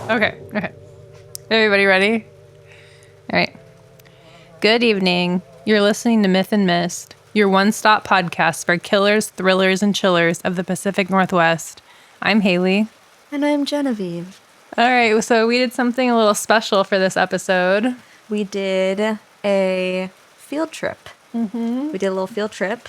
Okay. Everybody ready? All right. Good evening. You're listening to Myth and Mist, your one-stop podcast for killers, thrillers, and chillers of the Pacific Northwest. I'm Haley. And I'm Genevieve. All right, so we did something a little special for this episode. We did a field trip. Mm-hmm. We did a little field trip.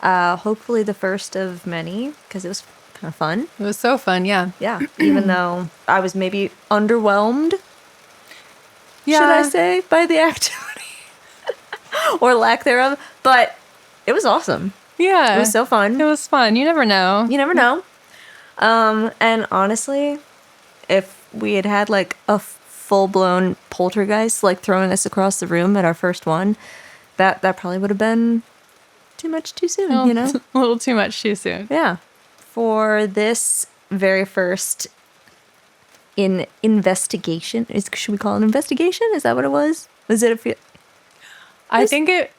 Hopefully the first of many, because it was kind of fun. It was so fun, yeah. Yeah, even though I was maybe underwhelmed, should I say, by the activity. Or lack thereof. But it was awesome. Yeah. It was so fun. It was fun. You never know. You never know. And honestly, if we had had like a full-blown poltergeist like throwing us across the room at our first one, that probably would have been too much too soon, you know? A little too much too soon. Yeah. For this very first investigation, should we call it an investigation? Is that what it was? Was it I think it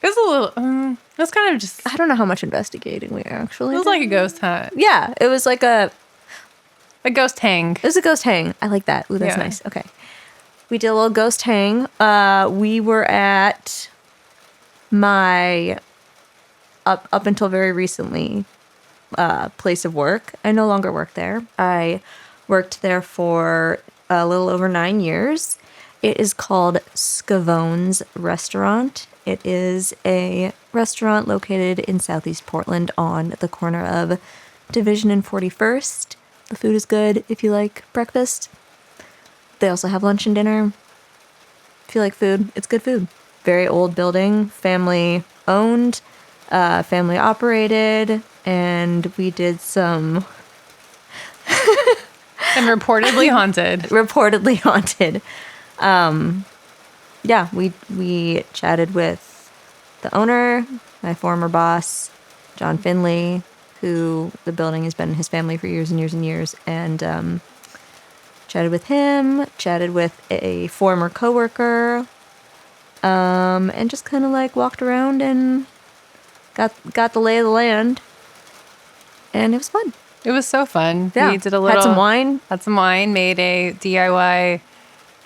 was a little, it was kind of just, I don't know how much investigating we actually it was did. like a ghost hunt. Yeah, it was like a ghost hang. It was a ghost hang. I like that. Ooh, that's Yeah. nice. Okay. We did a little ghost hang. We were at my, up until very recently, place of work. I no longer work there. I worked there for a little over 9 years. It is called Sckavone's Restaurant. It is a restaurant located in Southeast Portland on the corner of Division and 41st. The food is good if you like breakfast. They also have lunch and dinner. If you like food, it's good food. Very old building, family owned, family operated, and we did some... And reportedly haunted. Reportedly haunted. Yeah, we chatted with the owner, my former boss, John Finley, who the building has been in his family for years and years and years, and chatted with him, chatted with a former coworker, and just kind of like walked around and got the lay of the land, and it was fun. It was so fun. Yeah, We did a little... had some wine, made a DIY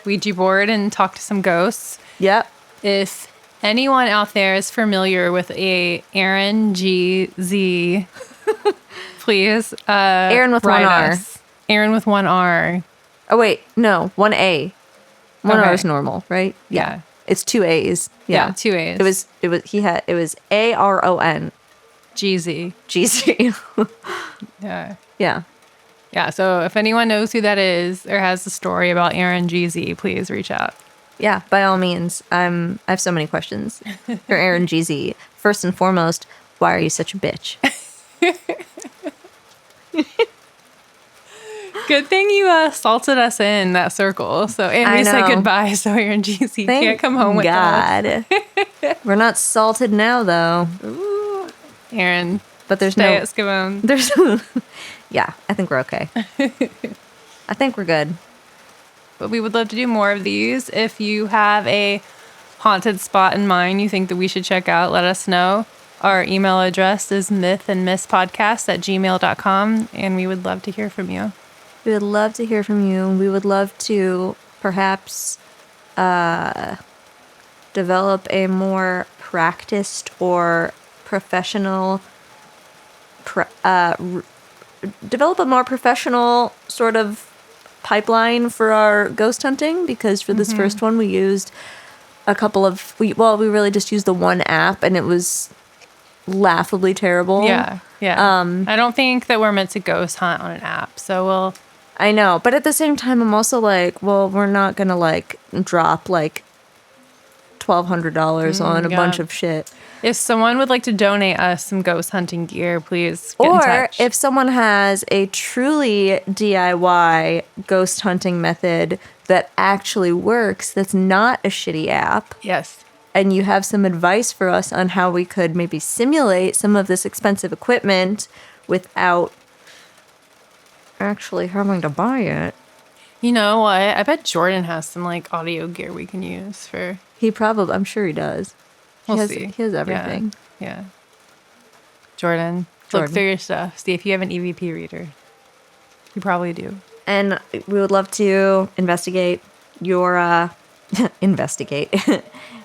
Ouija board, and talked to some ghosts. Yep. If anyone out there is familiar with a Aaron G.Z., please Aaron with write one R. us. Aaron with one R. Oh wait, no, one A. One Okay. R is normal, right? Yeah. It's two A's. Yeah, 2 A's. It was ARON G.Z. GC. Yeah. Yeah. Yeah, so if anyone knows who that is or has a story about Aaron GZ, please reach out. Yeah, by all means. I have so many questions for Aaron GZ. First and foremost, why are you such a bitch? Good thing you salted us in that circle. And I we said know. goodbye, so Aaron GZ can't come home with us. God. We're not salted now, though. Ooh. Aaron, But there's stay no... at Sckavone. There's... Yeah, I think we're okay. I think we're good. But we would love to do more of these. If you have a haunted spot in mind you think that we should check out, let us know. Our email address is mythandmistpodcast@gmail.com, and we would love to hear from you. We would love to hear from you. We would love to perhaps develop a more practiced or professional... develop a more professional sort of pipeline for our ghost hunting, because for this first one we used a couple of we really just used the one app, and it was laughably terrible. Yeah. I don't think that we're meant to ghost hunt on an app, so I know, but at the same time I'm also like, well, we're not gonna like drop like $1,200 on a bunch of shit. If someone would like to donate us some ghost hunting gear, please get in Or touch. if someone has a truly DIY ghost hunting method that actually works, that's not a shitty app, Yes. and you have some advice for us on how we could maybe simulate some of this expensive equipment without actually having to buy it. You know what? I bet Jordan has some like audio gear we can use for... I'm sure he does. We'll see. He has everything. Yeah. Jordan, look through your stuff. See if you have an EVP reader. You probably do. And we would love to investigate your investigate.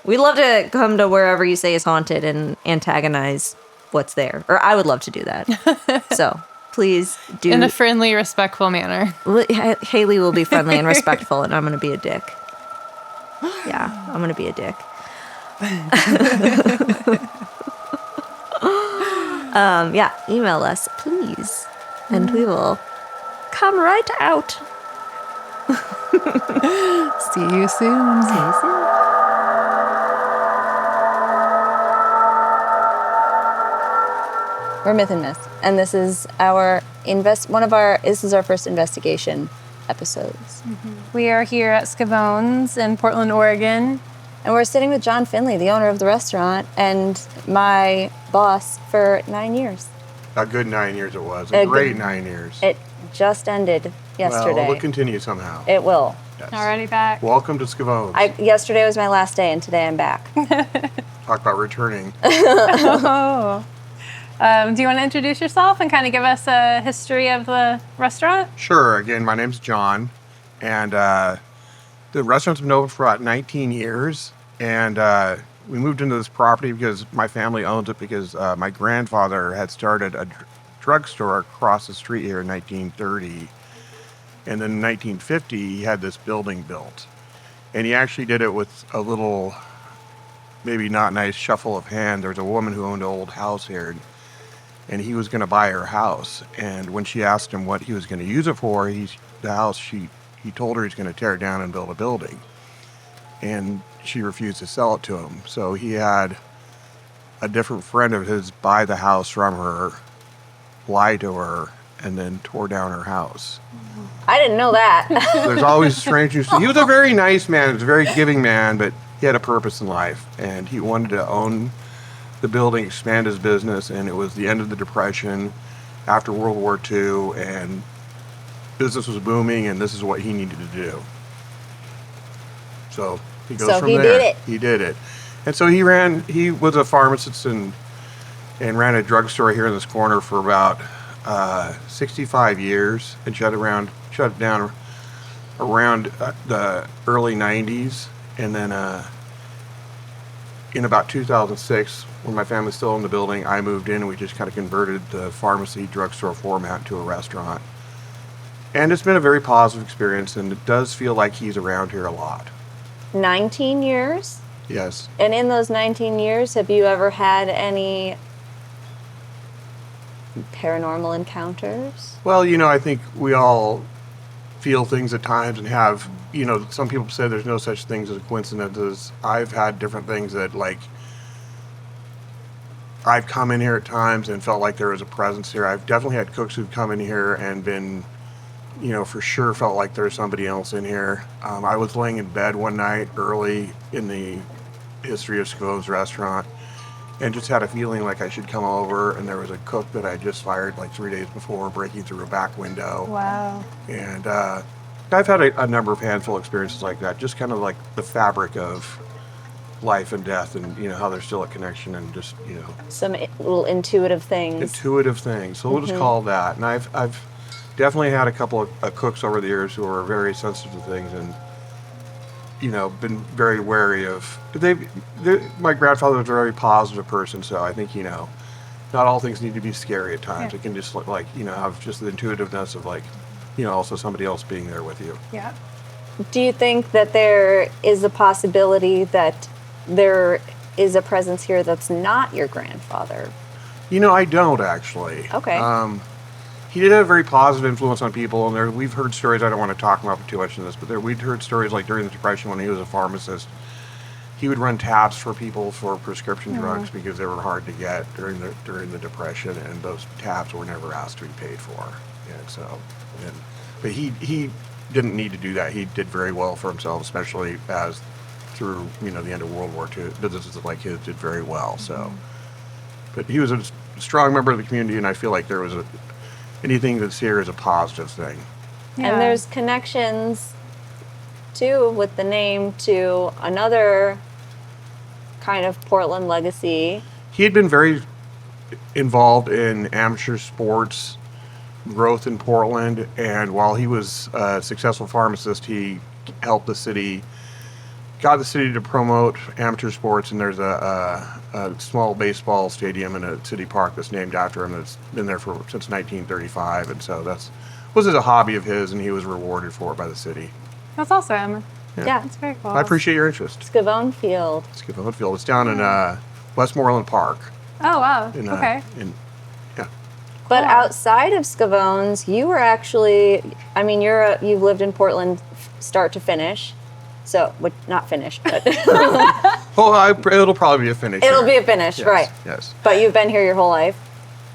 We'd love to come to wherever you say is haunted and antagonize what's there. Or I would love to do that. So please do. In a friendly, respectful manner. Haley will be friendly and respectful, and I'm going to be a dick. Yeah, I'm going to be a dick. Yeah, email us, please. And we will come right out. See you soon. See you soon. We're Myth and Myth, and this is our this is our first investigation episodes. We are here at Scavone's in Portland, Oregon. And we're sitting with John Finley, the owner of the restaurant, and my boss for 9 years. A good 9 years it was. A great 9 years. It just ended yesterday. Well, it'll continue somehow. It will. Yes. Already back. Welcome to Sckavone. Yesterday was my last day, and today I'm back. Talk about returning. Oh. Do you want to introduce yourself and kind of give us a history of the restaurant? Sure. Again, my name's John, and the restaurant's been open for about 19 years, and we moved into this property because my family owns it because my grandfather had started a drugstore across the street here in 1930, and then in 1950 he had this building built, and he actually did it with a little, maybe not nice shuffle of hand. There was a woman who owned an old house here, and he was going to buy her house, and when she asked him what he was going to use it for, he told her he's going to tear it down and build a building. And she refused to sell it to him. So he had a different friend of his buy the house from her, lie to her, and then tore down her house. I didn't know that. There's always strange news. He was a very nice man. He was a very giving man, but he had a purpose in life. And he wanted to own the building, expand his business. And it was the end of the Depression, after World War II, and business was booming, and this is what he needed to do. So he goes from there. Did it. He did it. And so he was a pharmacist and ran a drugstore here in this corner for about 65 years and shut it down around the early 90s. And then in about 2006, when my family still owned the building, I moved in and we just kind of converted the pharmacy drugstore format to a restaurant. And it's been a very positive experience, and it does feel like he's around here a lot. 19 years? Yes. And in those 19 years, have you ever had any paranormal encounters? Well, I think we all feel things at times and have, some people say there's no such things as coincidences. I've had different things that, I've come in here at times and felt like there was a presence here. I've definitely had cooks who've come in here and been, for sure felt like there's somebody else in here. I was laying in bed one night early in the history of Sckavone's restaurant and just had a feeling like I should come over, and there was a cook that I just fired 3 days before breaking through a back window. Wow. And I've had a number of handful experiences like that, just kind of like the fabric of life and death, and how there's still a connection, and just Some little intuitive things. Intuitive things. So we'll just call it that. And I've definitely had a couple of cooks over the years who are very sensitive to things, and been very wary of. My grandfather was a very positive person, so I think not all things need to be scary at times. Yeah. It can just have just the intuitiveness of also somebody else being there with you. Yeah. Do you think that there is a possibility that there is a presence here that's not your grandfather? I don't actually. Okay. He did have a very positive influence on people, and we've heard stories. I don't want to talk about too much in this, but we'd heard stories like during the Depression when he was a pharmacist, he would run taps for people for prescription drugs because they were hard to get during the Depression, and those taps were never asked to be paid for. But he didn't need to do that. He did very well for himself, especially as through the end of World War II. Businesses like his did very well. So, but he was a strong member of the community, and I feel like there was anything that's here is a positive thing. Yeah. And there's connections too with the name to another kind of Portland legacy. He had been very involved in amateur sports growth in Portland. And while he was a successful pharmacist, he helped the city, got the city to promote amateur sports. And there's a small baseball stadium in a city park that's named after him. That's been there since 1935. And so was a hobby of his, and he was rewarded for it by the city. That's awesome. Yeah. That's very cool. I appreciate your interest. Sckavone Field. Sckavone Field. It's down in Westmoreland Park. Oh, wow. Okay. But outside of Sckavone's, you were actually, I mean, you've lived in Portland start to finish. So, not finish, but It'll probably be a finish. it'll be a finish, Yes, right? Yes. But you've been here your whole life.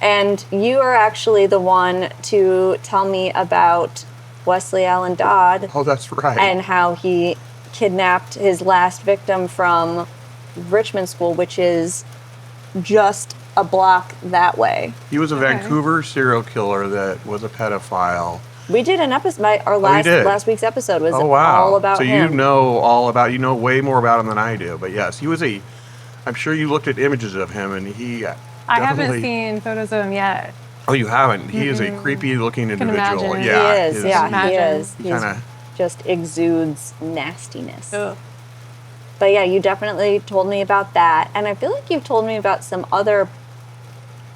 And you are actually the one to tell me about Wesley Allen Dodd Oh, that's right. and how he kidnapped his last victim from Richmond School, which is just a block that way. He was a Vancouver serial killer that was a pedophile. We did an episode. Our last week's episode was all about so him. You know way more about him than I do. But yes, he was I'm sure you looked at images of him, and he I haven't seen photos of him yet. Oh, you haven't? He is a creepy looking individual. imagine. Yeah, He is. Yeah, he is. He He kind of just exudes nastiness. Ugh. But yeah, you definitely told me about that. And I feel like you've told me about some other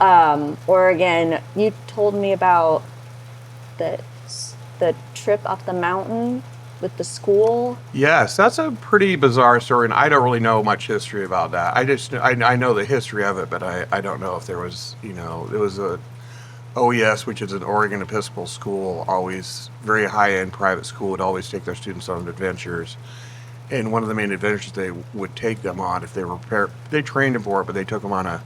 Oregon. You told me about the trip up the mountain with the school. Yes, that's a pretty bizarre story, and I don't really know much history about that. I know the history of it, but I don't know if there was, there was a OES, which is an Oregon Episcopal school, always very high-end private school, would always take their students on adventures. And one of the main adventures they would take them on, if they were prepared, they trained them for it, but they took them on a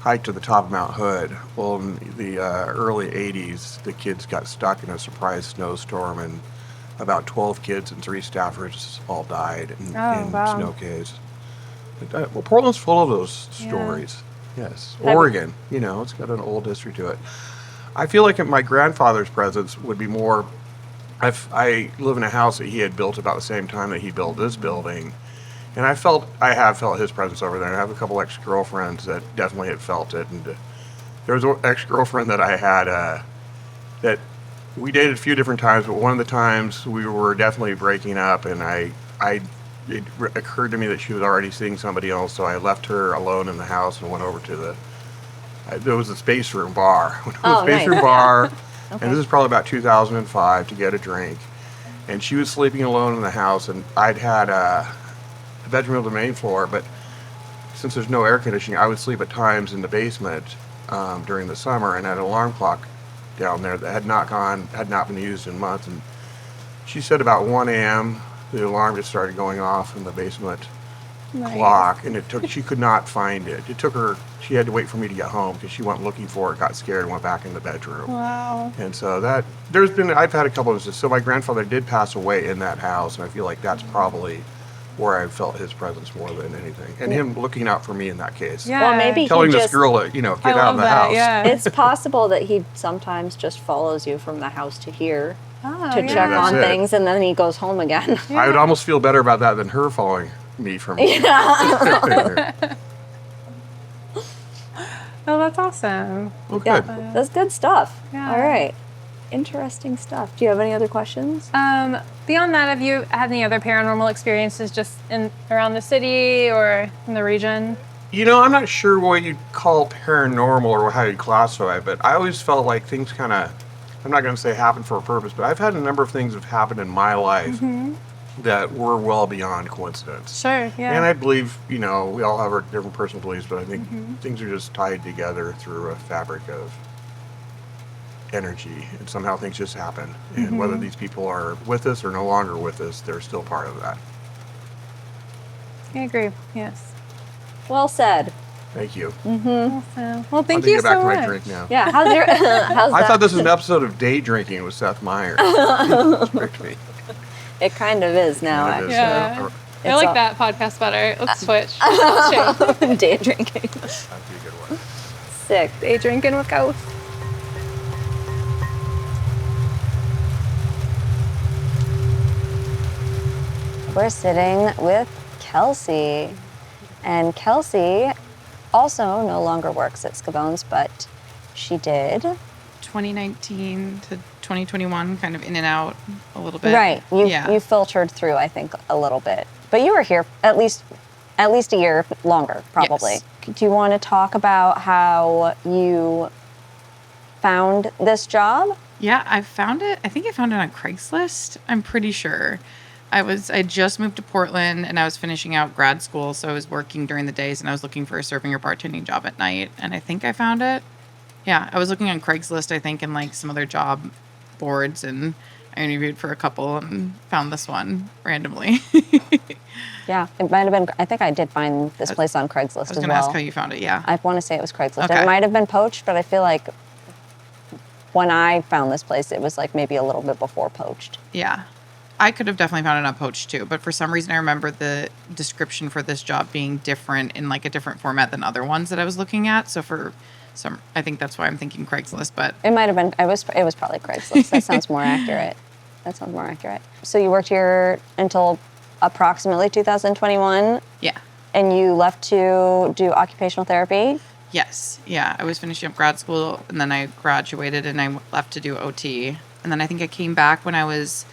hike to the top of Mount Hood. Well, in the early 80s, the kids got stuck in a surprise snowstorm, and about 12 kids and 3 staffers all died in snow caves. Well, Portland's full of those stories. Yes. Oregon, it's got an old history to it. I feel like my grandfather's presence would be more. I live in a house that he had built about the same time that he built this building. And I have felt his presence over there. And I have a couple ex-girlfriends that definitely had felt it. And there was an ex-girlfriend that I had that we dated a few different times, but one of the times we were definitely breaking up, and it occurred to me that she was already seeing somebody else, so I left her alone in the house and went over to there was a space room bar. Went to the space room bar, and this is probably about 2005, to get a drink. And she was sleeping alone in the house, and I'd had a bedroom on the main floor, but since there's no air conditioning, I would sleep at times in the basement during the summer, and I had an alarm clock down there that had not been used in months. And she said about 1 a.m. the alarm just started going off in the basement clock, and she could not find it. She had to wait for me to get home because she went looking for it, got scared, and went back in the bedroom. Wow. And so I've had a couple of instances. So my grandfather did pass away in that house, and I feel like that's probably where I felt his presence more than anything. And him looking out for me in that case. Yeah. Well, maybe Telling he this just, girl to, get out of the house. Yeah. it's possible that he sometimes just follows you from the house to here Oh, to check That's on it. things, and then he goes home again. I would almost feel better about that than her following me from Oh, that's awesome. Okay. Yeah, that's good stuff. Yeah. All right. Interesting stuff. Do you have any other questions? Beyond that, have you had any other paranormal experiences just around the city or in the region? I'm not sure what you'd call paranormal or how you'd classify it, but I always felt like things kind of, I'm not going to say happen for a purpose, but I've had a number of things that have happened in my life that were well beyond coincidence. Sure, yeah. And I believe, we all have our different personal beliefs, but I think things are just tied together through a fabric of energy, and somehow things just happen. And whether these people are with us or no longer with us, they're still part of that. I agree, yes. Well said. Thank you. Awesome. Well, thank I'll you get back so to much. my drink now. Yeah. How's that? I thought this was an episode of Day Drinking with Seth Meyers. Tricked me. It kind of is now, And it is, Yeah. I It's like all- that podcast better. Let's switch. Let's change. actually. Day drinking. That'd be a good one. Sick. Day drinking with ghosts. We're sitting with Kelsey. And Kelsey also no longer works at Sckavone's, but she did 2019 to 2021, kind of in and out a little bit. Right. You filtered through, I think, a little bit. But you were here at least a year longer, probably. Yes. Do you want to talk about how you found this job? Yeah, I found it. I think I found it on Craigslist. I'm pretty sure. I just moved to Portland and I was finishing out grad school, so I was working during the days and I was looking for a serving or bartending job at night, and I think I found it. Yeah, I was looking on Craigslist, I think, and like some other job boards, and I interviewed for a couple and found this one randomly. Yeah, it might have been. I think I did find this place on Craigslist I was as going to well. ask how you found it, yeah. I want to say it was Craigslist. Okay. It might have been poached, but I feel like when I found this place, it was like maybe a little bit before poached. Yeah. I could have definitely found it on Poached too, but for some reason I remember the description for this job being different in like a different format than other ones that I was looking at. So for some, I think that's why I'm thinking Craigslist, but It might have been. It was probably Craigslist. That sounds more accurate. So you worked here until approximately 2021, yeah. and you left to do occupational therapy. Yes. Yeah. I was finishing up grad school and then I graduated and I left to do OT. And then I think I came back when I was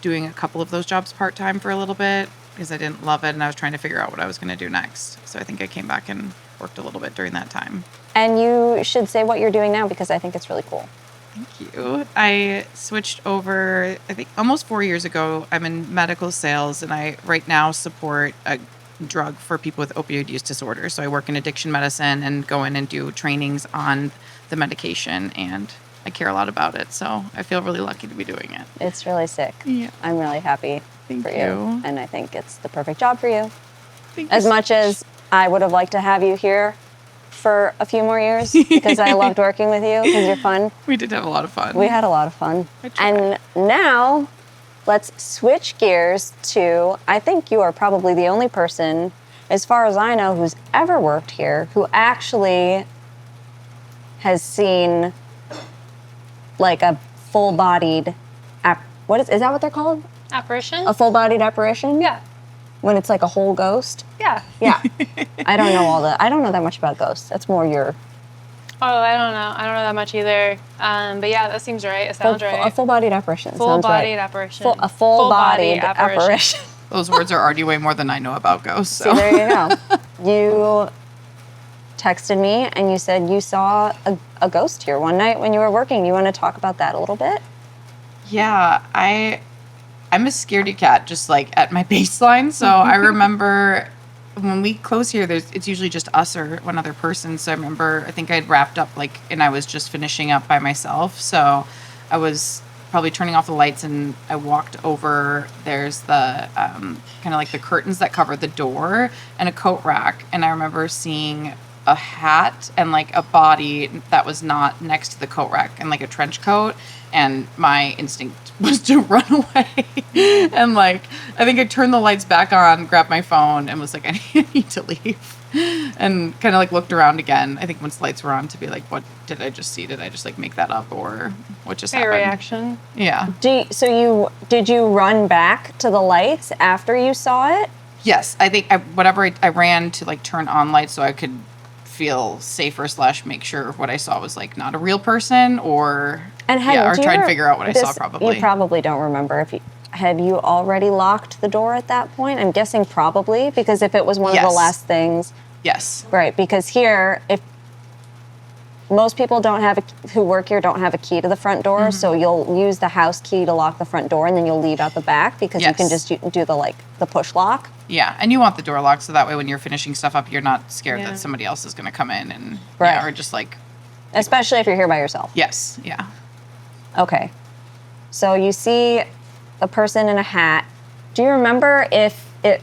doing a couple of those jobs part-time for a little bit because I didn't love it and I was trying to figure out what I was going to do next. So I think I came back and worked a little bit during that time. And you should say what you're doing now because I think it's really cool. Thank you. I switched over, I think, almost 4 years ago. I'm in medical sales, and I right now support a drug for people with opioid use disorder. So I work in addiction medicine and go in and do trainings on the medication, and I care a lot about it. So I feel really lucky to be doing it. It's really sick. Yeah. I'm really happy Thank for you. you. And I think it's the perfect job for you. Thank you As so much as I would have liked to have you here for a few more years because I loved working with you because you're fun. We did have a lot of fun. We had a lot of fun. I tried. And now let's switch gears to, I think you are probably the only person, as far as I know, who's ever worked here who actually has seen like a full-bodied, is that what they're called? Apparition? A full-bodied apparition? Yeah. When it's like a whole ghost? Yeah. Yeah. I don't know that much about ghosts. That's more your... Oh, I don't know. I don't know that much either. But yeah, that seems right. It sounds right. A full-bodied apparition. Full-bodied apparition. A full-bodied apparition. Those words are already way more than I know about ghosts. So. See, there you go. You texted me and you said you saw a ghost here one night when you were working. You want to talk about that a little bit? Yeah, I'm a scaredy cat, just like at my baseline. So I remember when we close here, it's usually just us or one other person. So I remember, I think I'd wrapped up and I was just finishing up by myself. So I was probably turning off the lights and I walked over. There's the kind of like the curtains that cover the door and a coat rack. And I remember seeing a hat and like a body that was not next to the coat rack and like a trench coat. And my instinct was to run away. And like, I think I turned the lights back on, grabbed my phone, and was like, I need to leave. And kind of like looked around again. I think once the lights were on to be like, what did I just see? Did I just like make that up or what just Fair happened? reaction. Yeah. Did you run back to the lights after you saw it? Yes. I think I ran to like turn on lights so I could feel safer / make sure what I saw was like not a real person or try and figure out what I saw probably. You probably don't remember had you already locked the door at that point? I'm guessing probably because if it was one of the last things. Yes. Right, because here if most people who work here don't have a key to the front door, so you'll use the house key to lock the front door and then you'll leave out the back because you can just do the push lock. Yeah, and you want the door locked so that way when you're finishing stuff up, you're not scared Yeah. that somebody else is going to come in and Right. or just like Especially if you're here by yourself. yes, yeah. Okay. So you see a person in a hat. Do you remember if it,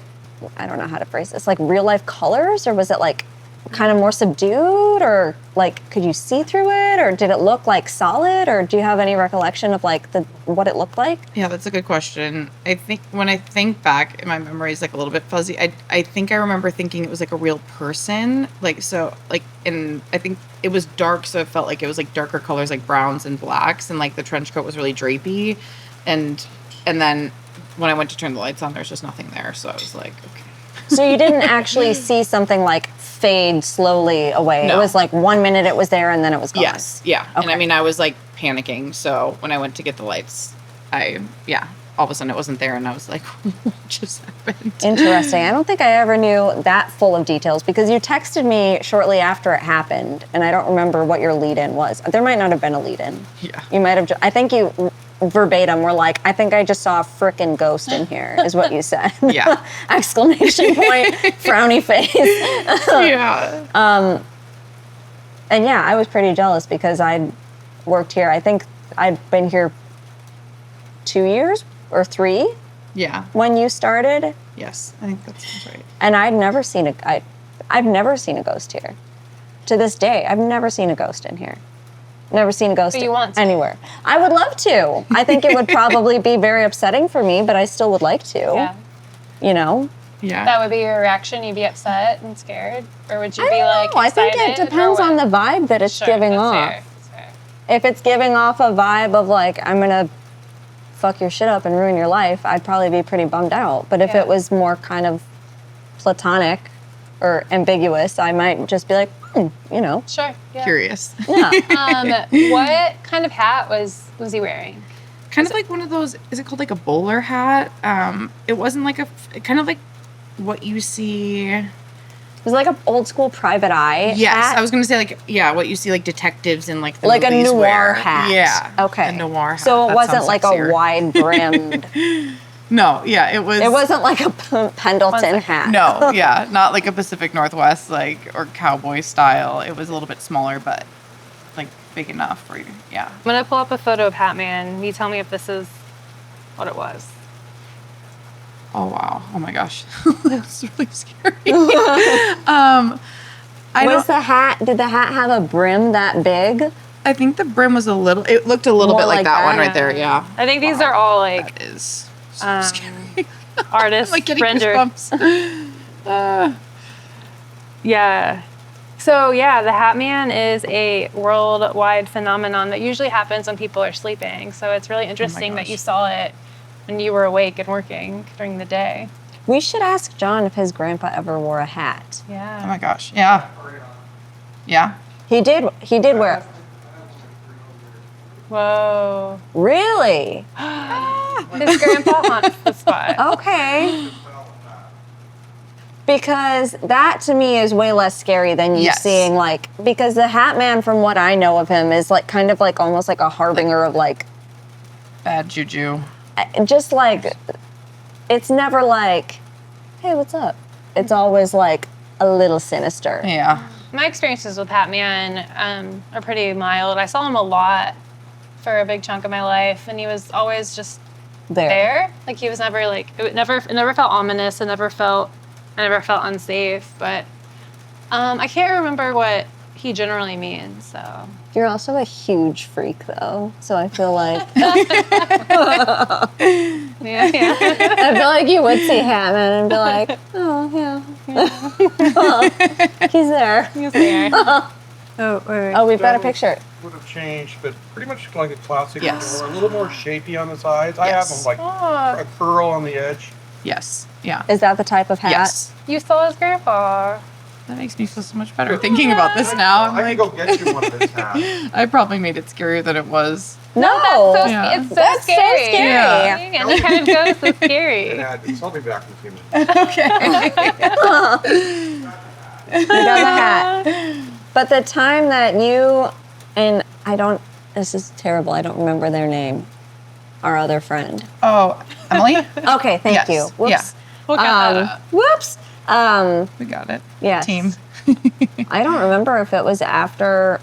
I don't know how to phrase this, like real life colors, or was it like kind of more subdued, or like could you see through it, or did it look like solid, or do you have any recollection of like what it looked like? Yeah, that's a good question. I think when I think back, my memory is like a little bit fuzzy. I think I remember thinking it was like a real person, and I think it was dark, so it felt like it was like darker colors, like browns and blacks, and like the trench coat was really drapey, and then when I went to turn the lights on, there's just nothing there, so I was like, okay. So you didn't actually see something like fade slowly away. It No. was like 1 minute it was there and then it was gone. Yes, yeah. And I mean, I was like panicking. So when I went to get the lights, all of a sudden it wasn't there, and I was like, what just happened? Interesting. I don't think I ever knew that full of details because you texted me shortly after it happened, and I don't remember what your lead-in was. There might not have been a lead-in. Yeah. You might have. I think you verbatim were like, "I think I just saw a frickin' ghost in here," is what you said. Yeah. Exclamation point, frowny face. Yeah. And yeah, I was pretty jealous because I'd worked here. I think I'd been here 2 years or 3 Yeah. when you started. Yes, I think that sounds right. And I've never seen a ghost here. To this day, I've never seen a ghost in here. Never seen a ghost But you want to. anywhere. I would love to. I think it would probably be very upsetting for me, but I still would like to. Yeah. You know? Yeah. That would be your reaction. You'd be upset and scared, or would you I be don't like know. I excited? think it or depends what? on the vibe that it's Sure, giving that's off. fair, that's fair. If it's giving off a vibe of like, I'm gonna fuck your shit up and ruin your life, I'd probably be pretty bummed out. But if Yeah. it was more kind of platonic or ambiguous, I might just be like, you know. Sure. Yeah. Curious. Yeah. What kind of hat was he wearing? Kind of like one of those, is it called like a bowler hat? It wasn't like kind of like what you see. It was like an old school private eye. Yes, hat. I was going to say like, what you see like detectives in like the Like a movies noir wear. hat. Yeah. Okay. A noir hat. So it That wasn't sounds like sexier. a wide brimmed. No, yeah, it was. It wasn't like a Pendleton hat. No, yeah, not like a Pacific Northwest like or cowboy style. It was a little bit smaller, but like big enough for you. Yeah. I'm gonna pull up a photo of Hat Man. You tell me if this is what it was. Oh wow. Oh my gosh. That's really scary. I Was don't. the hat? Did the hat have a brim that big? I think the brim was a little. It looked a little More bit like like that one that? right there. Yeah. I think these are all like That is so um, scary. artists Like getting rendered. goosebumps. Yeah. So yeah, the Hat Man is a worldwide phenomenon that usually happens when people are sleeping. So it's really interesting that gosh. you saw it when you were awake and working during the day. We should ask John if his grandpa ever wore a hat. Yeah. Oh my gosh. Yeah. Yeah. He did wear it. Whoa. Really? His grandpa haunts the spot. Okay. Because that to me is way less scary than you Yes. seeing like, because the Hat Man, from what I know of him, is like kind of like almost like a harbinger of like, Bad juju. just like, it's never like, hey, what's up? It's always like a little sinister. Yeah. My experiences with Hat Man are pretty mild. I saw him a lot for a big chunk of my life, and he was always just there. Like he was never like it never felt ominous. I never felt unsafe. But I can't remember what he generally means. So You're also a huge freak though, so I feel like yeah. I feel like you would see Hat Man and be like, oh yeah, he's there. He's there. Oh, wait. Oh, we've got a picture. Would have changed, but pretty much like a classic Yes. door, a little more shapy on the sides. I have Yes. them like Oh, a curl on the edge. Yes. Yeah. Is that the type of hat? Yes. you saw his grandpa. That makes me feel so much better thinking about this now. I'm I like, can go get you one of his hats. I probably made it scarier than it was. No, So Yeah. it's so That's so scary. scary. Yeah. Any kind of ghost is scary. I'll be back in a few minutes. he does a hat. But the time that you and this is terrible. I don't remember their name. Our other friend. Oh, Emily? Okay, thank Yes. you. Whoops. Yeah. We'll count that up. Whoops. We got it. Yes. Team. I don't remember if it was after.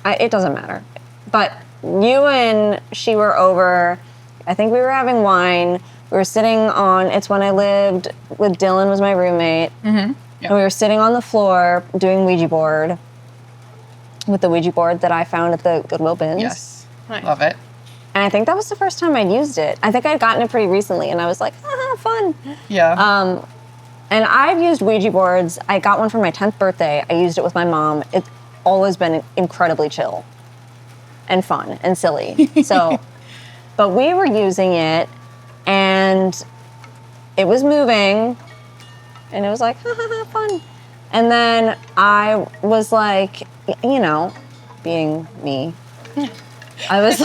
It doesn't matter. But you and she were over. I think we were having wine. We were sitting on. It's when I lived with Dylan, was my roommate. Yeah. And we were sitting on the floor doing Ouija board with the Ouija board that I found at the Goodwill bins. Yes. Nice. Love it. And I think that was the first time I'd used it. I think I'd gotten it pretty recently, and I was like, fun. Yeah. And I've used Ouija boards. I got one for my 10th birthday. I used it with my mom. It's always been incredibly chill and fun and silly. So, but we were using it, and it was moving, and it was like, fun. And then I was like, you know, being me, I was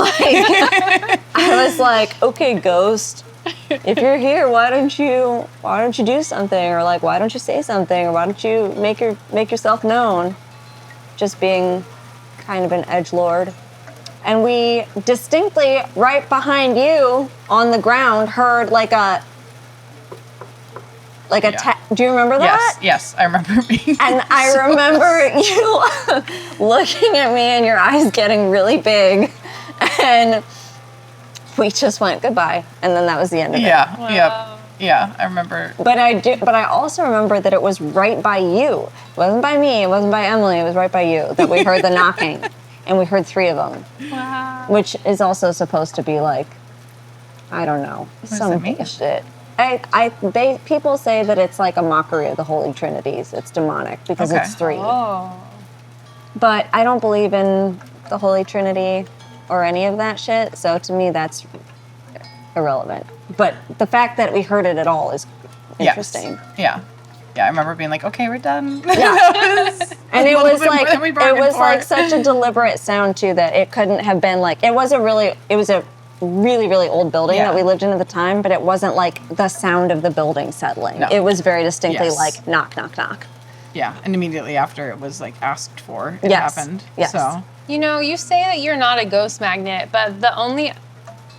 like, okay, ghost, if you're here, why don't you do something, or like, why don't you say something, or why don't you make yourself known? Just being kind of an edgelord. And we distinctly, right behind you on the ground, heard like a do you remember that? Yes, I remember being. And I remember you looking at me and your eyes getting really big, and we just went goodbye, and then that was the end of it. Yeah, I remember. But I also remember that it was right by you. It wasn't by me. It wasn't by Emily. It was right by you that we heard the knocking, and we heard 3 of them. Wow. Which is also supposed to be like, I don't know, some bullshit. People say that it's like a mockery of the Holy Trinities. It's demonic because it's 3. Oh. But I don't believe in the Holy Trinity or any of that shit. So to me, that's irrelevant. But the fact that we heard it at all is interesting. Yes. Yeah, I remember being like, okay, we're done. Yeah. And it was like such a for. deliberate sound too that it couldn't have been like, it was a really old building that we lived in at the time, but it wasn't like the sound of the building settling. No. It was very distinctly like knock, knock, knock. Yeah, and immediately after it was like asked for, it happened. Yes. So You know, you say that you're not a ghost magnet, but the only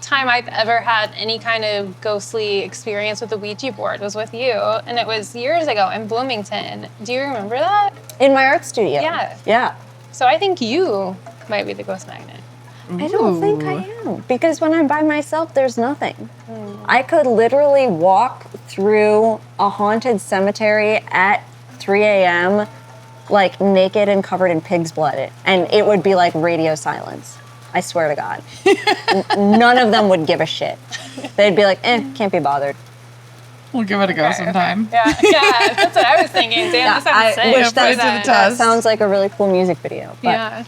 time I've ever had any kind of ghostly experience with the Ouija board was with you, and it was years ago in Bloomington. Do you remember that? In my art studio. Yeah. Yeah. So I think you might be the ghost magnet. I don't think I am. Because when I'm by myself, there's nothing. I could literally walk through a haunted cemetery at 3 a.m., like naked and covered in pig's blood, and it would be like radio silence. I swear to God. None of them would give a shit. They'd be like, can't be bothered. we'll give it a go sometime. Yeah, that's what I was thinking. Damn, this sounds sick. Wish put it to the that test. sounds like a really cool music video. But Yeah.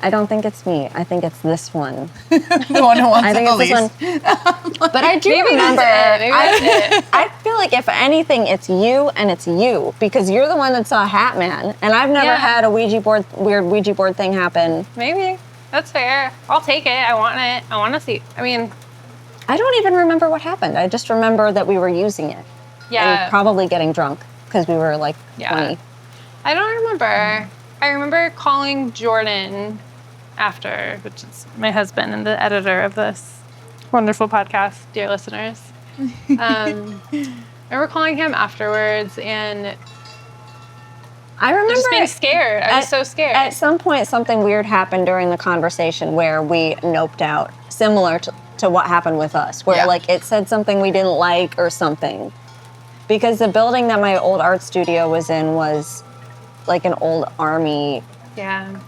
I don't think it's me. I think it's this one. The one who wants I it think the it's least. this one. But I do Maybe remember. that's it. Maybe that's it. I feel like if anything, it's you and it's you, because you're the one that saw Hat Man, and I've never had a weird Ouija board thing happen. Maybe. That's fair. I'll take it. I want it. I want to see. I mean, I don't even remember what happened. I just remember that we were using it. yeah. And probably getting drunk because we were like 20. I don't remember. I remember calling Jordan after, which is my husband and the editor of this wonderful podcast, dear listeners. I remember calling him afterwards, and I remember just being scared. I was so scared. At some point, something weird happened during the conversation where we noped out, similar to what happened with us, where like it said something we didn't like or something. Because the building that my old art studio was in was like an old army. Yeah.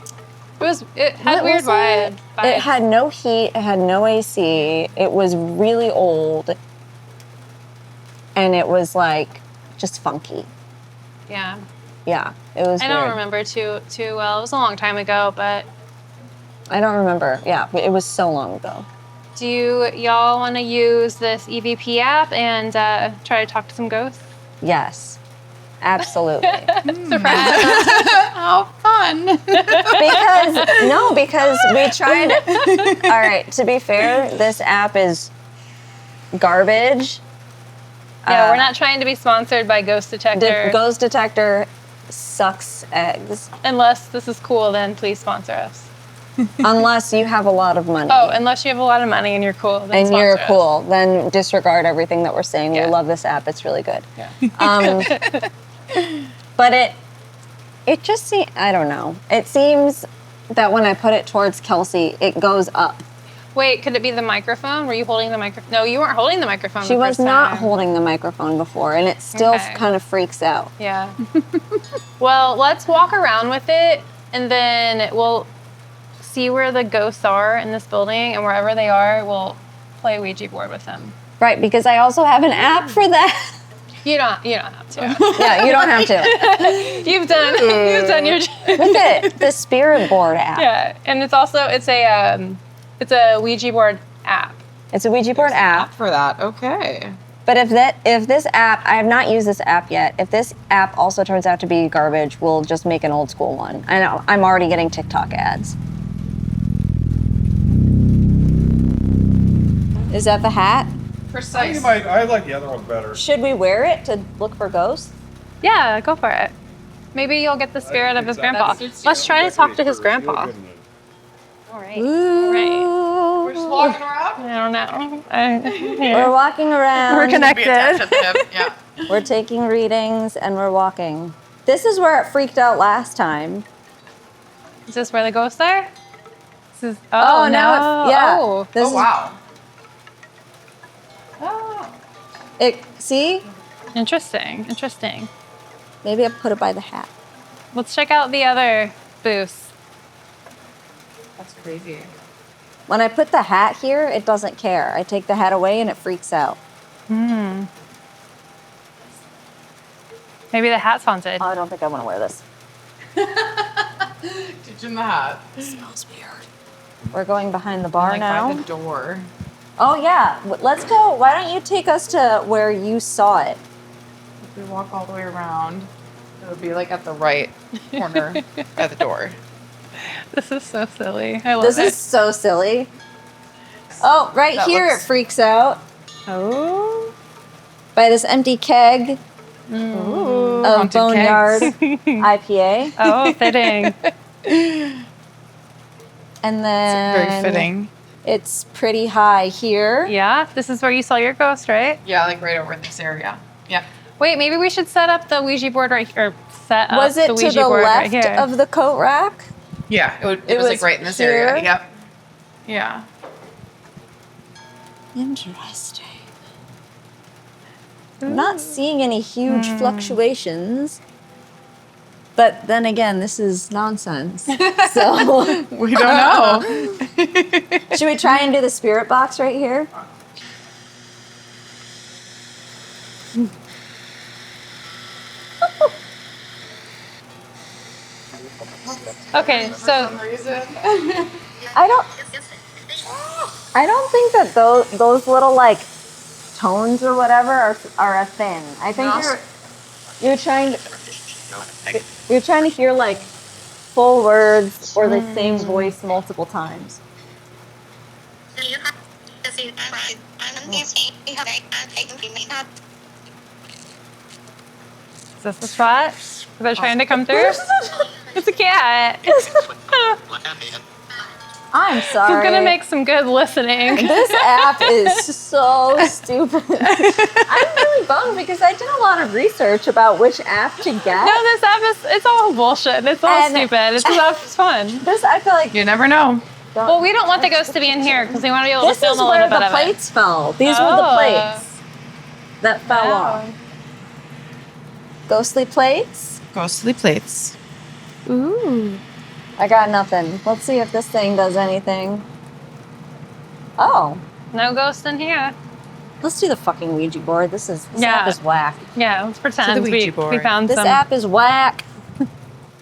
It had weird vibes. It had no heat, it had no AC, it was really old, and it was like just funky. Yeah. Yeah, it was I don't weird. remember too well. It was a long time ago, but I don't remember. Yeah, it was so long ago. do y'all want to use this EVP app and try to talk to some ghosts? Yes, absolutely. Surprise. How fun. because we tried. All right, to be fair, this app is garbage. Yeah, we're not trying to be sponsored by Ghost Detector. Ghost Detector sucks eggs. Unless this is cool, then please sponsor us. Unless you have a lot of money. Oh, unless you have a lot of money and you're cool, then and sponsor you're us. cool, then disregard everything that we're saying. Yeah. We love this app. It's really good. Yeah. But it just seems, I don't know. It seems that when I put it towards Kelsey, it goes up. Wait, could it be the microphone? Were you holding the microphone? No, you weren't holding the microphone. She the was first not time. holding the microphone before, and it still Okay. kind of freaks out. Yeah. Well, let's walk around with it, and then we'll see where the ghosts are in this building, and wherever they are, we'll play Ouija board with them. Right, because I also have an app for that. You don't have to. Yeah, you don't have to. You've done your With it, the Spirit Board app. Yeah, and it's a Ouija board app. It's a Ouija board app. For that, okay. But if this app, I have not used this app yet. If this app also turns out to be garbage, we'll just make an old school one. I know I'm already getting TikTok ads. Is that the hat? Precise. I like the other one better. Should we wear it to look for ghosts? Yeah, go for it. Maybe you'll get the spirit of his grandpa. That suits you. Let's try to talk to his grandpa. All right. Right. We're just walking around. I don't know. We're walking around. We're Be attached connected. at the hip. Yeah. We're taking readings and we're walking. This is where it freaked out last time. Is this where the ghosts are? This is, Oh, now no. yeah. Oh. This Oh is- wow. Oh. See? Interesting. Maybe I put it by the hat. Let's check out the other booths. That's crazy. When I put the hat here, it doesn't care. I take the hat away and it freaks out. Maybe the hat's haunted. Oh, I don't think I want to wear this. Ditching the hat. It smells weird. We're going behind the bar Like now. by the door. Oh yeah, let's go. Why don't you take us to where you saw it? If we walk all the way around, it would be like at the right corner at the door. This is so silly. I love This it. is so silly. Oh, right That here looks- it freaks out Oh. by this empty keg Ooh. of haunted Boneyard kegs. IPA. Oh, fitting. And then Very fitting. It's pretty high here. Yeah, this is where you saw your ghost, right? Yeah, like right over in this area. Yeah. Wait, maybe we should set up the Ouija board right here. Or set up Was it the to Ouija the board left right here. of the coat rack? Yeah, it It was like was right in this here? area. Yep. Yeah. Interesting. I'm not seeing any huge fluctuations. But then again, this is nonsense. So We don't know. should we try and do the spirit box right here? Okay, so reason. I don't think that those little like tones or whatever are a thing. I think No. you're trying to hear like full words or the same voice multiple times. is this the spot? Are they trying to come through? It's a cat. I'm sorry. It's gonna make some good listening. This app is so stupid. I'm really bummed because I did a lot of research about which app to get. No, this app it's all bullshit. It's all And- stupid. It's just fun. This I feel like You never know. Well, we don't want the ghost to be in here because we want to be able this to film is a where little bit the of plates fell. These were Oh. the plates that fell Oh. off. Ghostly plates. Ghostly plates. it. Ooh. I got nothing. Let's see if this thing does anything. Oh, No ghost in here. let's do the fucking Ouija board. This Yeah. app is whack. Yeah, let's pretend Ouija we board. found This some. app is whack.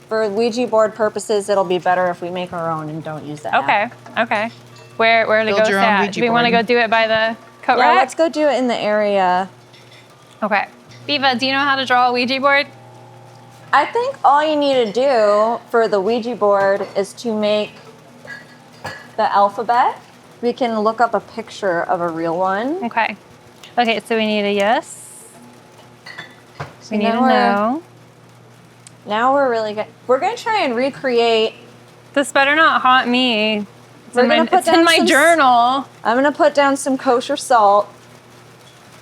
For Ouija board purposes, it'll be better if we make our own and don't use that. app. Okay. Where the Build ghost your own at? Ouija Do we want to go board. do it by the coat Yeah, rack? let's go do it in the area. Okay. Viva, do you know how to draw a Ouija board? I think all you need to do for the Ouija board is to make the alphabet. We can look up a picture of a real one. Okay. Okay, so we need a yes. So We need a now we're- no. Now we're really good. We're gonna try and recreate. This better not haunt me. We're gonna put It's in down my some journal. I'm gonna put down some kosher salt.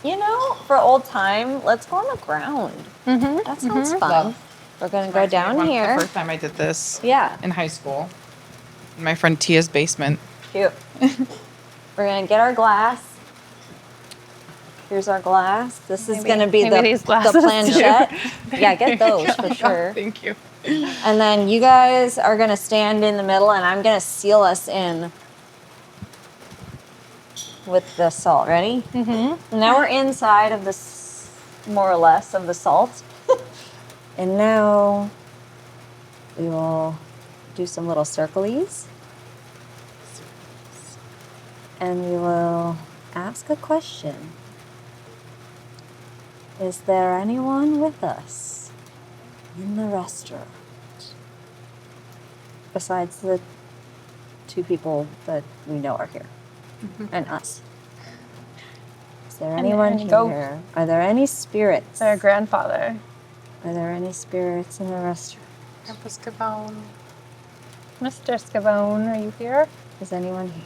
You know, for old time, let's go on the ground. Mm-hmm. That sounds fun. Love. We're gonna go down The here. first time I did this Yeah, in high school, in my friend Tia's basement. cute. We're gonna get our glass. Here's our glass. This is Maybe- gonna be maybe the these glasses too. planchette. Yeah, get those for sure. Thank you. And then you guys are gonna stand in the middle, and I'm gonna seal us in with the salt. Ready? Mm-hmm. Now we're inside of this, more or less, of the salt. And now we will do some little circlies. And we will ask a question. Is there anyone with us in the restaurant? Besides the 2 people that we know are here. And us. Is there anyone any here? ghosts? Are there any spirits? Their grandfather. Are there any spirits in the restaurant? Grandpa Sckavone. Mr. Sckavone, are you here? Is anyone here?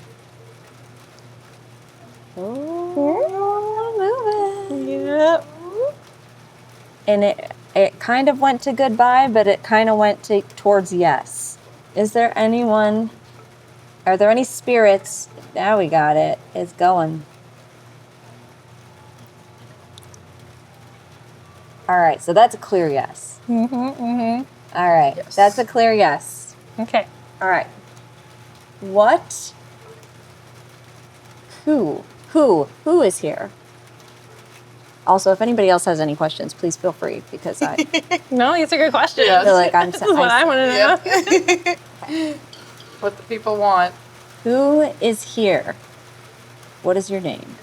Oh, moving. Yep. And it kind of went to goodbye, but it kind of went towards yes. Is there anyone? Are there any spirits? Now we got it. It's going. All right, so that's a clear yes. All right, Yes. that's a clear yes. Okay. All right. What? Who is here? Also, if anybody else has any questions, please feel free because I No, these are good questions. feel like I'm. This is what I want to know. What the people want. Who is here? What is your name?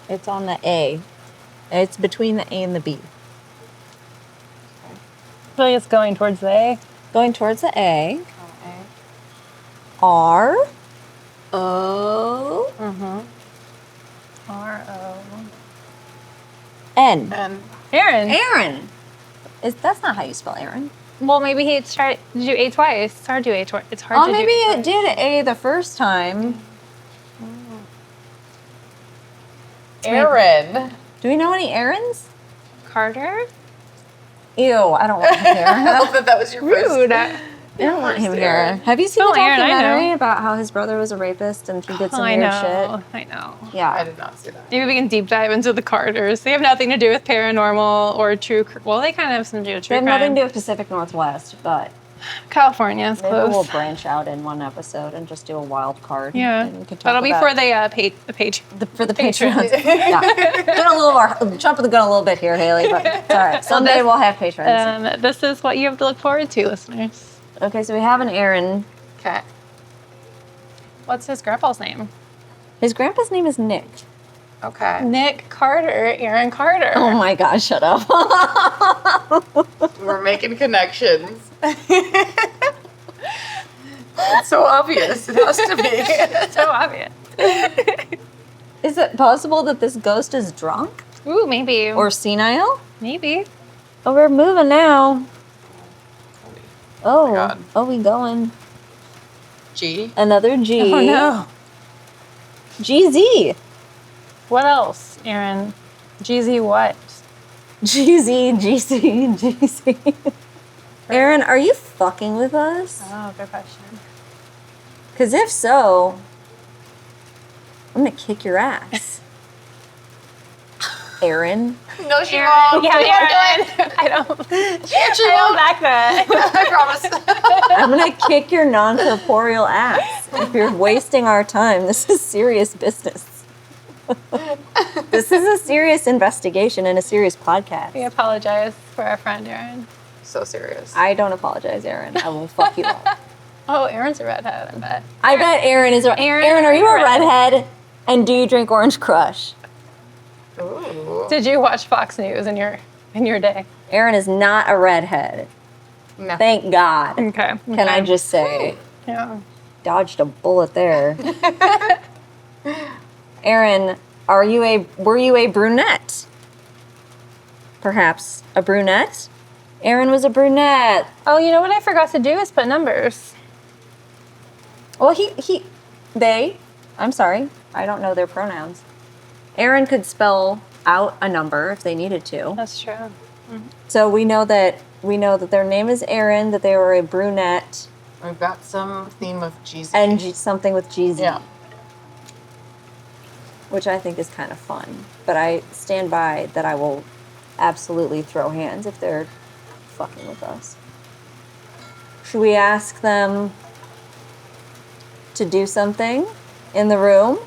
It's on the A. It's between the A and the B. I feel like it's going towards the A. Going towards the A. Okay. R. O. R-O. N. And Aaron. Aaron. That's not how you spell Aaron. Well, maybe he tried to do A twice. It's hard to do A twice. It's hard Oh, to maybe do A it twice. did A the first time. Aaron. Do we know any Aarons? Carter? Ew, I don't want him here. I hope that was your first. Rude. I don't want him First here. Aaron. Have you seen Oh, the Aaron, I know. documentary about how his brother was a rapist and he did some I weird know. shit? I know. Yeah. I did not see that. Maybe we can deep dive into the Carters. They have nothing to do with paranormal or true. Well, they kind of have some to do with They true have crime. nothing to do with Pacific Northwest, but California is maybe close. we'll branch out in one episode and just do a wild card. Yeah, and we could talk that'll be about for the page. for the patrons. Yeah, doing a little more jumping the gun a little bit here, Haley, but it's all right. Someday this- we'll have patrons. This is what you have to look forward to, listeners. Okay, so we have an Aaron. Okay. What's his grandpa's name? His grandpa's name is Nick. Okay. Nick Carter, Aaron Carter. Oh my gosh, shut up. We're making connections. It's so obvious. It has to be. So obvious. Is it possible that this ghost is drunk Ooh, maybe. or senile? maybe. Oh, we're moving now. Oh, God. oh, we going. G. Another G. Oh no. GZ. What else, Aaron? GZ what? GZ, GC, GC. Aaron, are you fucking with us? Oh, good question. Because if so, I'm going to kick your ass. Aaron. No, she Aaron. won't. Yeah, Aaron. I don't. She actually I don't won't. back that. I promise. I'm going to kick your non-corporeal ass. If you're wasting our time, this is serious business. This is a serious investigation and a serious podcast. We apologize for our friend Aaron. So serious. I don't apologize, Aaron. I will fuck you up. Oh, Aaron's a redhead, I bet. I bet Aaron is. Aaron, are you a redhead? And do you drink Orange Crush? Ooh. Did you watch Fox News in your day? Aaron is not a redhead. No. Thank God. Okay. Can I just say, Yeah. dodged a bullet there. Aaron, were you a brunette? Perhaps a brunette? Aaron was a brunette. Oh, you know what I forgot to do is put numbers. Well, I'm sorry, I don't know their pronouns. Aaron could spell out a number if they needed to. That's true. So we know that their name is Aaron, that they were a brunette, We've got some theme of Jesus. and something with GZ. yeah. Which I think is kind of fun. But I stand by that I will absolutely throw hands if they're fucking with us. Should we ask them to do something in the room?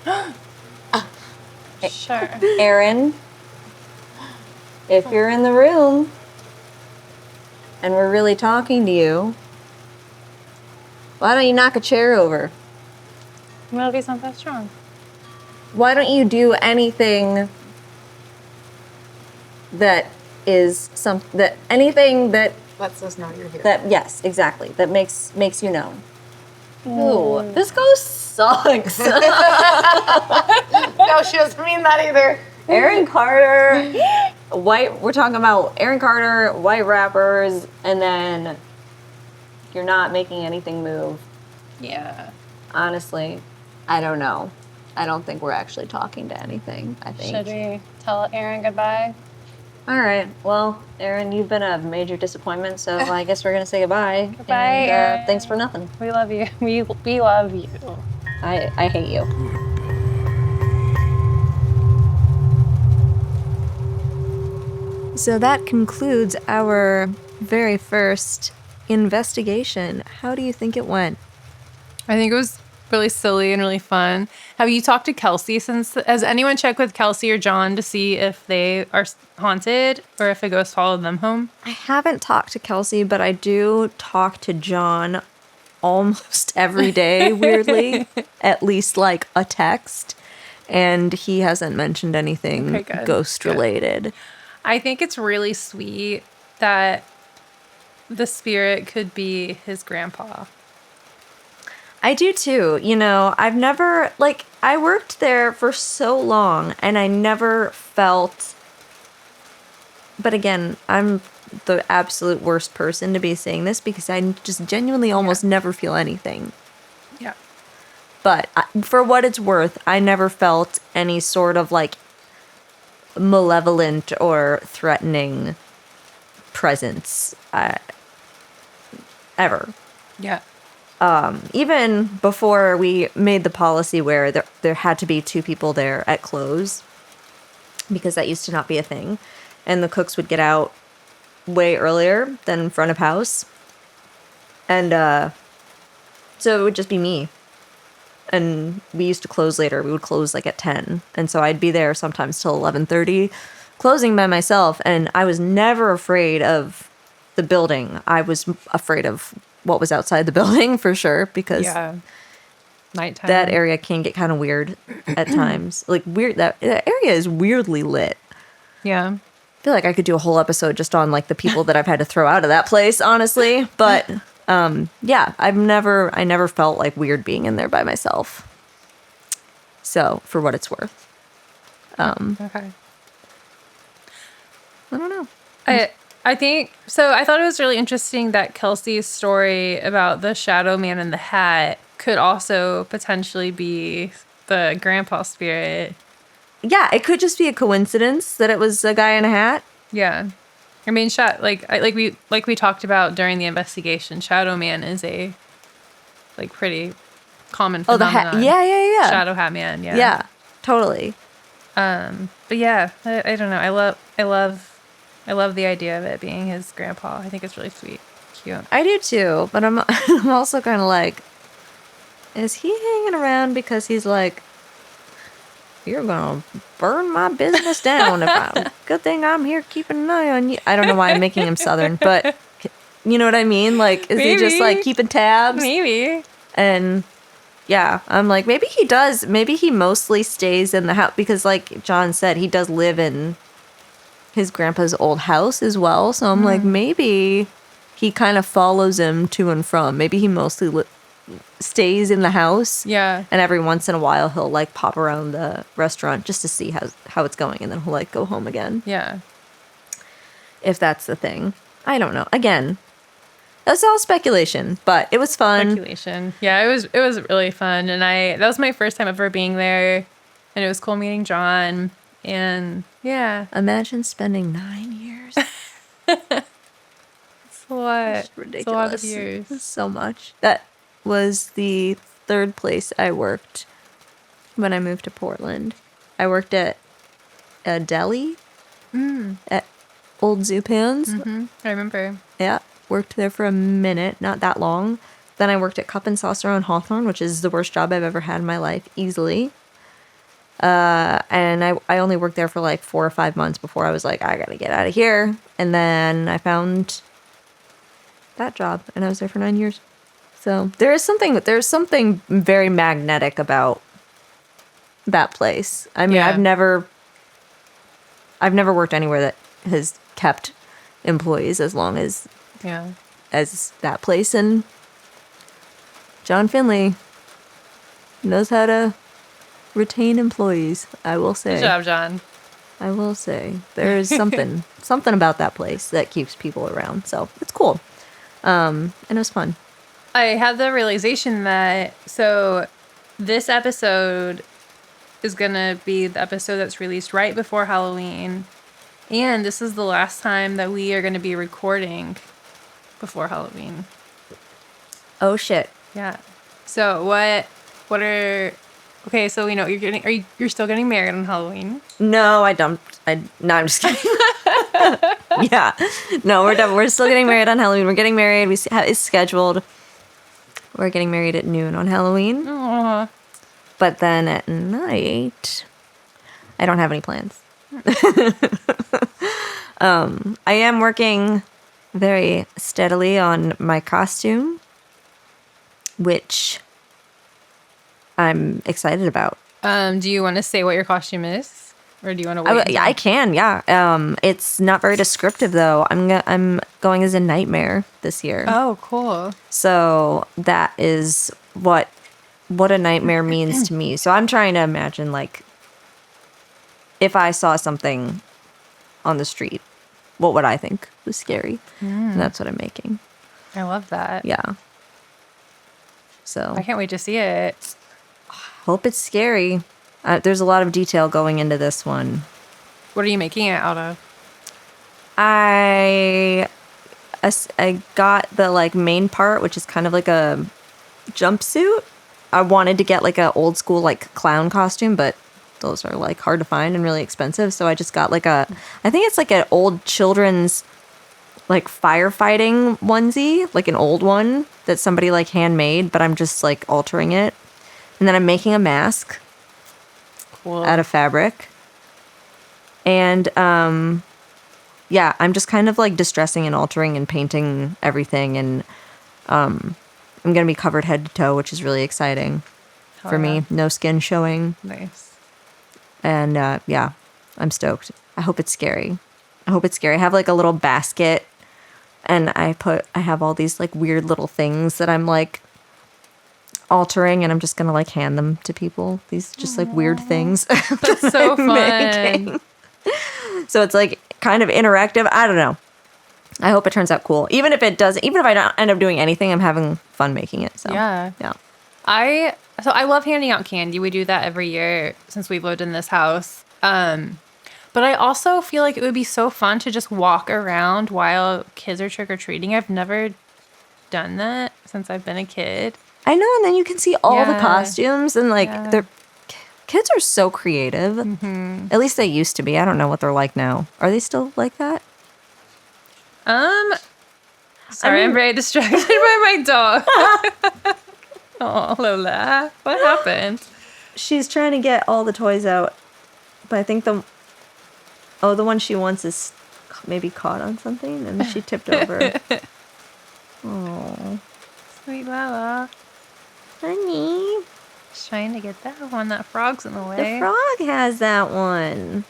Sure. Aaron, if you're in the room and we're really talking to you, why don't you knock a chair over? Melodies not that strong. Why don't you do anything that is anything that Lets us know you're here. yes, exactly, that makes you known. Ooh, this ghost sucks. No, she doesn't mean that either. Aaron Carter, we're talking about Aaron Carter, white rappers, and then you're not making anything move. Yeah. Honestly, I don't know. I don't think we're actually talking to anything, I think. Should we tell Aaron goodbye? All right. Well, Aaron, you've been a major disappointment, so I guess we're going to say goodbye. Goodbye, and, Aaron. thanks for nothing. We love you. We love you. I hate you. So that concludes our very first investigation. How do you think it went? I think it was really silly and really fun. Have you talked to Kelsey since? Has anyone checked with Kelsey or John to see if they are haunted or if a ghost followed them home? I haven't talked to Kelsey, but I do talk to John almost every day, weirdly, at least like a text. And he hasn't mentioned anything Okay, good. ghost related. I think it's really sweet that the spirit could be his grandpa. I do too. You know, I've never, like, I worked there for so long and I never felt, but again, I'm the absolute worst person to be saying this because I just genuinely almost never feel anything. Yeah. But for what it's worth, I never felt any sort of like malevolent or threatening presence ever. Yeah. Even before we made the policy where there had to be 2 people there at close, because that used to not be a thing, and the cooks would get out way earlier than front of house, and so it would just be me, and we used to close later. We would close like at 10, and so I'd be there sometimes till 11:30, closing by myself, and I was never afraid of the building. I was afraid of what was outside the building for sure, because Nighttime. that area can get kind of weird at times. Like weird, that area is weirdly lit. Yeah. I feel like I could do a whole episode just on like the people that I've had to throw out of that place, honestly. But yeah, I never felt like weird being in there by myself. So for what it's worth, Okay. I don't know. I think so. I thought it was really interesting that Kelsey's story about the shadow man in the hat could also potentially be the grandpa spirit. Yeah, it could just be a coincidence that it was a guy in a hat. Yeah. I mean, like we talked about during the investigation, Shadow Man is a like pretty common Oh, phenomenon. the hat. Yeah. Shadow Hat Man. Yeah. Yeah, totally. But yeah, I don't know. I love the idea of it being his grandpa. I think it's really sweet, cute. I do too, but I'm also kind of like, is he hanging around because he's like, you're gonna burn my business down if I. Good thing I'm here keeping an eye on you. I don't know why I'm making him Southern, but you know what I mean. Like, is he just like keeping tabs? Maybe. And yeah, I'm like, maybe he does. Maybe he mostly stays in the house because, like John said, he does live in his grandpa's old house as well. So I'm like, maybe he kind of follows him to and from. Maybe he mostly stays in the house. Yeah. And every once in a while he'll like pop around the restaurant just to see how it's going, and then he'll like go home again. Yeah. If that's the thing. I don't know. Again, that's all speculation, but it was fun. Speculation. Yeah, it was really fun, and that was my first time ever being there, and it was cool meeting John. And yeah, Imagine spending 9 years. it's a lot. It's ridiculous. It's a lot of years. It's so much. That was the 3rd place I worked when I moved to Portland. I worked at a deli at Old Zupan's. I remember. Yeah, worked there for a minute, not that long. Then I worked at Cup and Saucer on Hawthorne, which is the worst job I've ever had in my life, easily. And I only worked there for like 4 or 5 months before I was like, I gotta get out of here. And then I found that job, and I was there for 9 years. So there's something very magnetic about that place. I mean, Yeah. I've never worked anywhere that has kept employees as long as Yeah. that place, and John Finley knows how to retain employees. I will say. Good job, John. I will say there is something about that place that keeps people around. So it's cool, and it was fun. I had the realization that this episode is gonna be the episode that's released right before Halloween, and this is the last time that we are gonna be recording before Halloween. Oh shit! Yeah. So what are okay? So we know you're still getting married on Halloween. No, I don't. No, I'm just kidding. Yeah, no, we're done. We're still getting married on Halloween. We're getting married. It's scheduled. We're getting married at noon on Halloween. Aw. But then at night, I don't have any plans. I am working very steadily on my costume, which I'm excited about. Do you want to say what your costume is, or do you want to wait? I can, yeah. It's not very descriptive though. I'm going as a nightmare this year. Oh, cool. So that is what a nightmare means to me. So I'm trying to imagine, like, if I saw something on the street, what would I think was scary? And that's what I'm making. I love that. Yeah. So I can't wait to see it. hope it's scary. There's a lot of detail going into this one. What are you making it out of? I got the like main part, which is kind of like a jumpsuit. I wanted to get like a old school like clown costume, but those are like hard to find and really expensive. So I just got like I think it's like an old children's like firefighting onesie, like an old one that somebody like handmade, but I'm just like altering it. And then I'm making a mask Cool. out of fabric. And yeah, I'm just kind of like distressing and altering and painting everything, and I'm going to be covered head to toe, which is really exciting for yeah. me. No skin showing. Nice. And yeah, I'm stoked. I hope it's scary. I have like a little basket, and I have all these like weird little things that I'm like altering, and I'm just going to like hand them to people. These just like weird things. That's so fun. making. So it's like kind of interactive. I don't know. I hope it turns out cool. Even if I don't end up doing anything, I'm having fun making it. So Yeah. yeah. I love handing out candy. We do that every year since we've lived in this house. But I also feel like it would be so fun to just walk around while kids are trick-or-treating. I've never done that since I've been a kid. I know, and then you can see all the Yeah. costumes, and like Yeah. they're kids are so creative. Mm-hmm. At least they used to be. I don't know what they're like now. Are they still like that? Sorry, I'm very distracted by my dog. Oh, Lola. What happened? She's trying to get all the toys out, but I think the one she wants is maybe caught on something, and she tipped over. Oh, Sweet Lola. honey, She's trying to get that one. That frog's in the the way. frog has that one.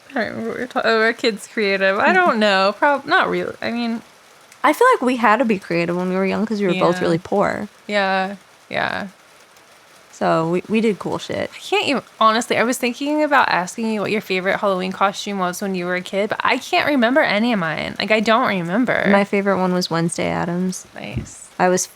I don't remember what we're talking. Oh, our kids creative. I don't know. Not really. I mean, I feel like we had to be creative when we were young because we were both Yeah. really poor. yeah. So we did cool shit. I can't even, honestly, I was thinking about asking you what your favorite Halloween costume was when you were a kid, but I can't remember any of mine. Like, I don't remember. My favorite one was Wednesday Addams. Nice. I was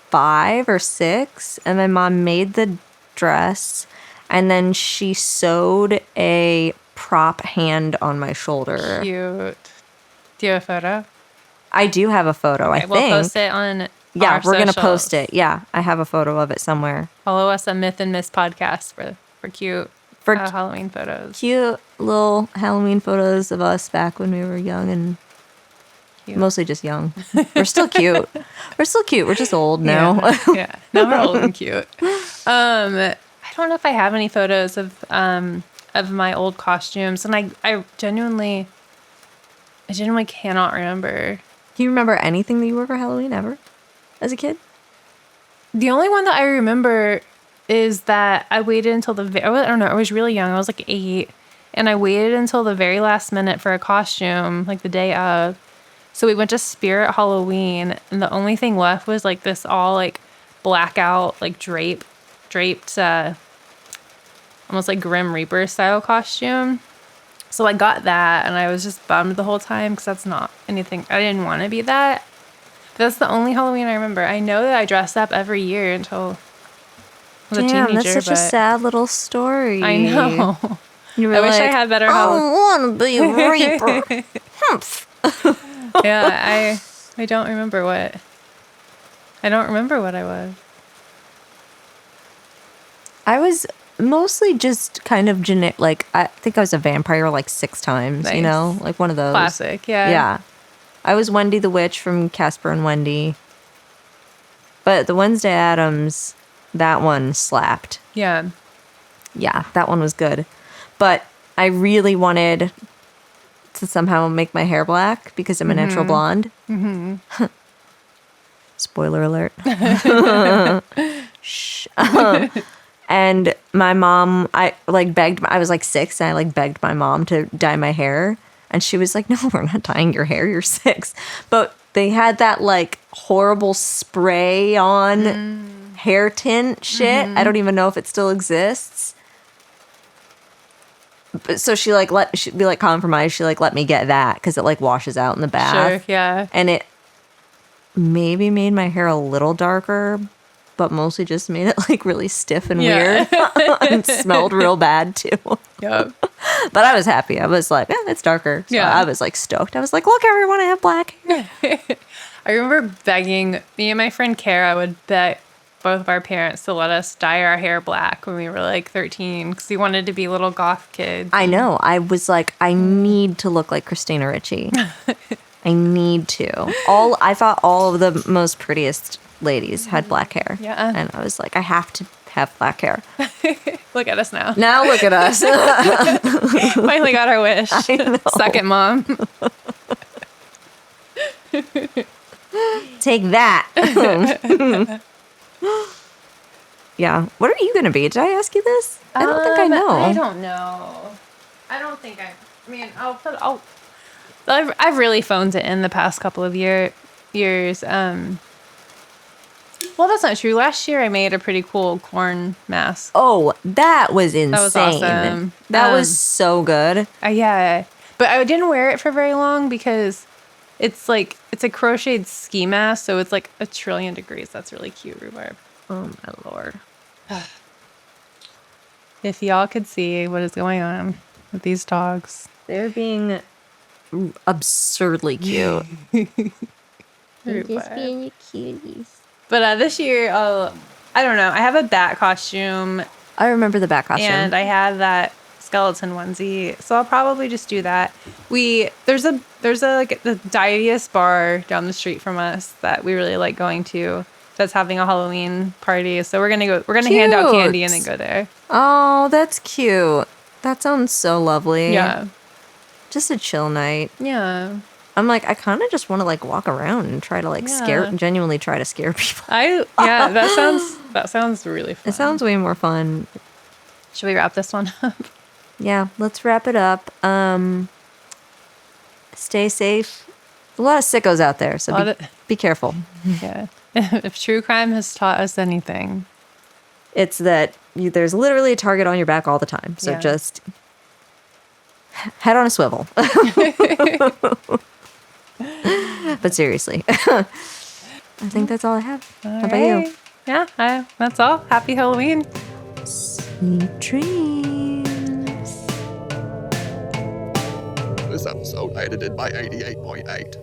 5 or 6, and my mom made the dress, and then she sewed a prop hand on my shoulder. Cute. Do you have a photo? I do have a photo, I Okay, we'll think. post it on Yeah, our we're going to socials. post it. Yeah, I have a photo of it somewhere. Follow us on Myth and Miss Podcast for cute For Halloween photos. cute little Halloween photos of us back when we were young and Cute. mostly just young. We're still cute. We're still cute. We're just old now. Yeah. Now we're old and cute. I don't know if I have any photos of of my old costumes, and I genuinely cannot remember. Do you remember anything that you wore for Halloween ever as a kid? The only one that I remember is that I waited until I don't know, I was really young. I was like 8, and I waited until the very last minute for a costume, like the day of. So we went to Spirit Halloween, and the only thing left was like this all like blackout, like draped, almost like Grim Reaper style costume. So I got that, and I was just bummed the whole time because that's not anything. I didn't want to be that. But that's the only Halloween I remember. I know that I dressed up every year until I was a teenager. Damn, that's such a but sad little story. I know. You were I wish I like, had better I Halloween. don't want to be a Reaper. Humph. Yeah, I don't remember what. I don't remember what I was. I was mostly just kind of generic. Like, I think I was a vampire like 6 times, you Nice. know? Like one of those. Classic, yeah. Yeah. I was Wendy the Witch from Casper and Wendy. But the Wednesday Addams, that one slapped. Yeah. Yeah, that one was good. But I really wanted to somehow make my hair black because I'm a natural blonde. Mm-hmm. Spoiler alert. Shh. And my mom, I was like 6, and I begged my mom to dye my hair. And she was like, no, we're not dyeing your hair. You're 6. But they had that like horrible spray on hair tint shit. I don't even know if it still exists. But so she'd be like compromised. She let me get that because it like washes out in the bath. Sure, yeah. And it maybe made my hair a little darker, but mostly just made it like really stiff and weird. And smelled real bad too. Yep. But I was happy. I was like, it's darker. So Yeah. I was like stoked. I was like, look, everyone, I have black hair. I remember begging, me and my friend Kara would beg both of our parents to let us dye our hair black when we were like 13 because we wanted to be little goth kids. I know. I was like, I need to look like Christina Ricci. I need to. I thought all of the most prettiest ladies had black hair. Yeah. And I was like, I have to have black hair. Look at us now. Now look at us. Finally got our wish. I know. Suck it, Mom. Take that. Yeah. What are you going to be? Did I ask you this? I don't think I know. I don't know. I don't think I mean, I've really phoned it in the past couple of years. Well, that's not true. Last year I made a pretty cool corn mask. Oh, that was insane. was awesome. That was so good. Yeah. But I didn't wear it for very long because it's a crocheted ski mask, so it's like 1,000,000,000 degrees. That's really cute, Rhubarb. Oh, my Lord. If y'all could see what is going on with these dogs. They're being absurdly cute. Rhubarb. being cuties. But this year, I don't know. I have a bat costume, I remember the back costume. and I had that skeleton onesie, so I'll probably just do that. There's a like the Didius bar down the street from us that we really like going to. That's having a Halloween party, so we're gonna hand out candy and then go there. Oh, that's cute. That sounds so lovely. Yeah, Just a chill night. yeah. I'm like, I kind of just want to like walk around and try to genuinely try to scare people. That sounds really fun. It sounds way more fun. Should we wrap this one up? Yeah, let's wrap it up. Stay safe. A lot of sickos out there, so be careful. Yeah. If true crime has taught us anything, It's that there's literally a target on your back all the time. So Yeah. just head on a swivel. But seriously, I think that's all I have. How about you? Yeah, that's all. Happy Halloween. Sweet dreams. This episode edited by 88.8.